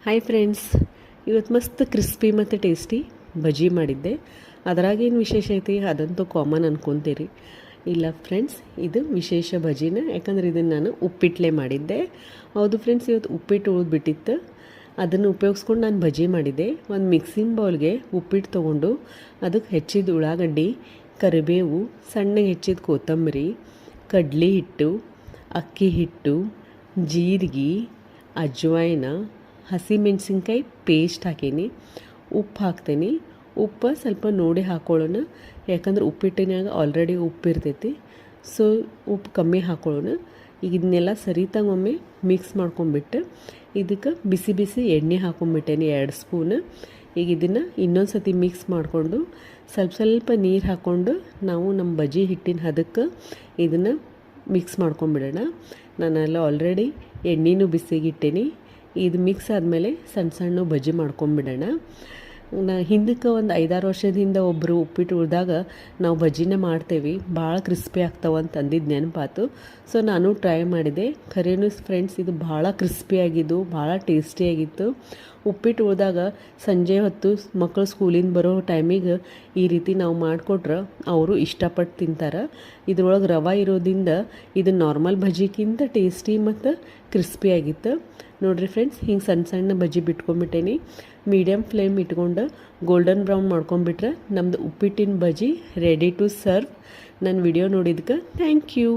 Hi friends, ಇವತ್ತು ಮಸ್ತ್ crispy ಮತ್ತು ಟೇಸ್ಟಿ ಬಜ್ಜಿ ಮಾಡಿದ್ದೆ. ಅದರಾಗೇನು ವಿಶೇಷ ಐತಿ ಅದಂತೂ ಕಾಮನ್ ಅನ್ಕೊತೀರಿ. ಇಲ್ಲ ಫ್ರೆಂಡ್ಸ್, ಇದು ವಿಶೇಷ ಬಜ್ಜಿನ, ಯಾಕಂದ್ರೆ ಇದನ್ನು ನಾನು ಉಪ್ಪಿಟ್ಟಲೆ ಮಾಡಿದ್ದೆ. ಹೌದು ಫ್ರೆಂಡ್ಸ್, ಇವತ್ತು ಉಪ್ಪಿಟ್ಟು ಉಳಿದ್ಬಿಟ್ಟಿತ್ತು. ಅದನ್ನು ಉಪಯೋಗಿಸ್ಕೊಂಡು ನಾನು ಬಜ್ಜಿ ಮಾಡಿದ್ದೆ. ಒಂದು ಮಿಕ್ಸಿಂಗ್ ಬೌಲ್ಗೆ ಉಪ್ಪಿಟ್ಟು ತೊಗೊಂಡು ಅದಕ್ಕೆ ಹೆಚ್ಚಿದ ಉಳ್ಳಾಗಡ್ಡಿ, ಕರಿಬೇವು, ಸಣ್ಣಗೆ ಹೆಚ್ಚಿದ ಕೊತ್ತಂಬರಿ, ಕಡ್ಲೆ ಹಿಟ್ಟು, ಅಕ್ಕಿ ಹಿಟ್ಟು, ಜೀರಿಗೆ, ಅಜ್ವಾಯಿನ, ಹಸಿಮೆಣ್ಸಿನ್ಕಾಯಿ ಪೇಸ್ಟ್ ಹಾಕೀನಿ, ಉಪ್ಪು ಹಾಕ್ತೀನಿ. ಉಪ್ಪು ಸ್ವಲ್ಪ ನೋಡಿ ಹಾಕ್ಕೊಳ್ಳೋಣ, ಯಾಕಂದ್ರೆ ಉಪ್ಪಿಟ್ಟಿನಾಗ ಆಲ್ರೆಡಿ ಉಪ್ಪು ಇರ್ತೈತಿ. ಸೊ ಉಪ್ಪು ಕಮ್ಮಿ ಹಾಕ್ಕೊಳ್ಳೋಣ. ಈಗ ಇದನ್ನೆಲ್ಲ ಸರಿತಾಗ ಒಮ್ಮೆ ಮಿಕ್ಸ್ ಮಾಡ್ಕೊಂಬಿಟ್ಟು ಇದಕ್ಕೆ ಬಿಸಿ ಬಿಸಿ ಎಣ್ಣೆ ಹಾಕ್ಕೊಂಬಿಟ್ಟೇನಿ 2 ಸ್ಪೂನ್. ಈಗ ಇದನ್ನು ಇನ್ನೊಂದು ಸತಿ ಮಿಕ್ಸ್ ಮಾಡಿಕೊಂಡು ಸ್ವಲ್ಪ ನೀರು ಹಾಕ್ಕೊಂಡು ನಾವು ನಮ್ಮ ಬಜ್ಜಿ ಹಿಟ್ಟಿನ ಹದಕ್ಕೆ ಇದನ್ನು ಮಿಕ್ಸ್ ಮಾಡ್ಕೊಂಬಿಡೋಣ. ನಾನೆಲ್ಲ ಆಲ್ರೆಡಿ ಎಣ್ಣೆನೂ ಬಿಸಿಗಿಟ್ಟೇನಿ. ಇದು ಮಿಕ್ಸ್ ಆದಮೇಲೆ ಸಣ್ಣ ಸಣ್ಣ ಬಜ್ಜಿ ಮಾಡ್ಕೊಂಬಿಡೋಣ. ಹಿಂದಕ್ಕೆ ಒಂದು 5-6 ವರ್ಷದ ಹಿಂದೆ ಒಬ್ಬರು ಉಪ್ಪಿಟ್ಟು ಉಳಿದಾಗ ನಾವು ಬಜ್ಜಿನ ಮಾಡ್ತೇವೆ, ಭಾಳ ಕ್ರಿಸ್ಪಿ ಆಗ್ತಾವೆ ಅಂತ ಅಂದಿದ್ದು ನೆನಪಾತು. ಸೊ ನಾನು ಟ್ರೈ ಮಾಡಿದೆ. ಖರೇನು ಫ್ರೆಂಡ್ಸ್, ಇದು ಭಾಳ ಕ್ರಿಸ್ಪಿಯಾಗಿದ್ದು, ಭಾಳ ಟೇಸ್ಟಿಯಾಗಿತ್ತು. ಉಪ್ಪಿಟ್ಟು ಉಳಿದಾಗ ಸಂಜೆ ಹೊತ್ತು ಮಕ್ಕಳು ಸ್ಕೂಲಿಂದ ಬರೋ ಟೈಮಿಗೆ ಈ ರೀತಿ ನಾವು ಮಾಡಿಕೊಟ್ರೆ ಅವರು ಇಷ್ಟಪಟ್ಟು ತಿಂತಾರೆ. ಇದ್ರೊಳಗೆ ರವೆ ಇರೋದ್ರಿಂದ ಇದು ನಾರ್ಮಲ್ ಬಜ್ಜಿಗಿಂತ ಟೇಸ್ಟಿ ಮತ್ತು ಕ್ರಿಸ್ಪಿಯಾಗಿತ್ತು. ನೋಡಿರಿ ಫ್ರೆಂಡ್ಸ್, ಹಿಂಗೆ ಸಣ್ಣ ಸಣ್ಣ ಬಜ್ಜಿ ಬಿಟ್ಕೊಂಡ್ಬಿಟ್ಟೇನಿ. ಮೀಡಿಯಮ್ ಫ್ಲೇಮ್ ಇಟ್ಕೊಂಡು ಗೋಲ್ಡನ್ ಬ್ರೌನ್ ಮಾಡ್ಕೊಂಡ್ಬಿಟ್ರೆ ನಮ್ಮದು ಉಪ್ಪಿಟ್ಟಿನ ಬಜ್ಜಿ ರೆಡಿ ಟು ಸರ್ವ್. ನನ್ನ ವಿಡಿಯೋ ನೋಡಿದ್ದಕ್ಕೆ ಥ್ಯಾಂಕ್ ಯು.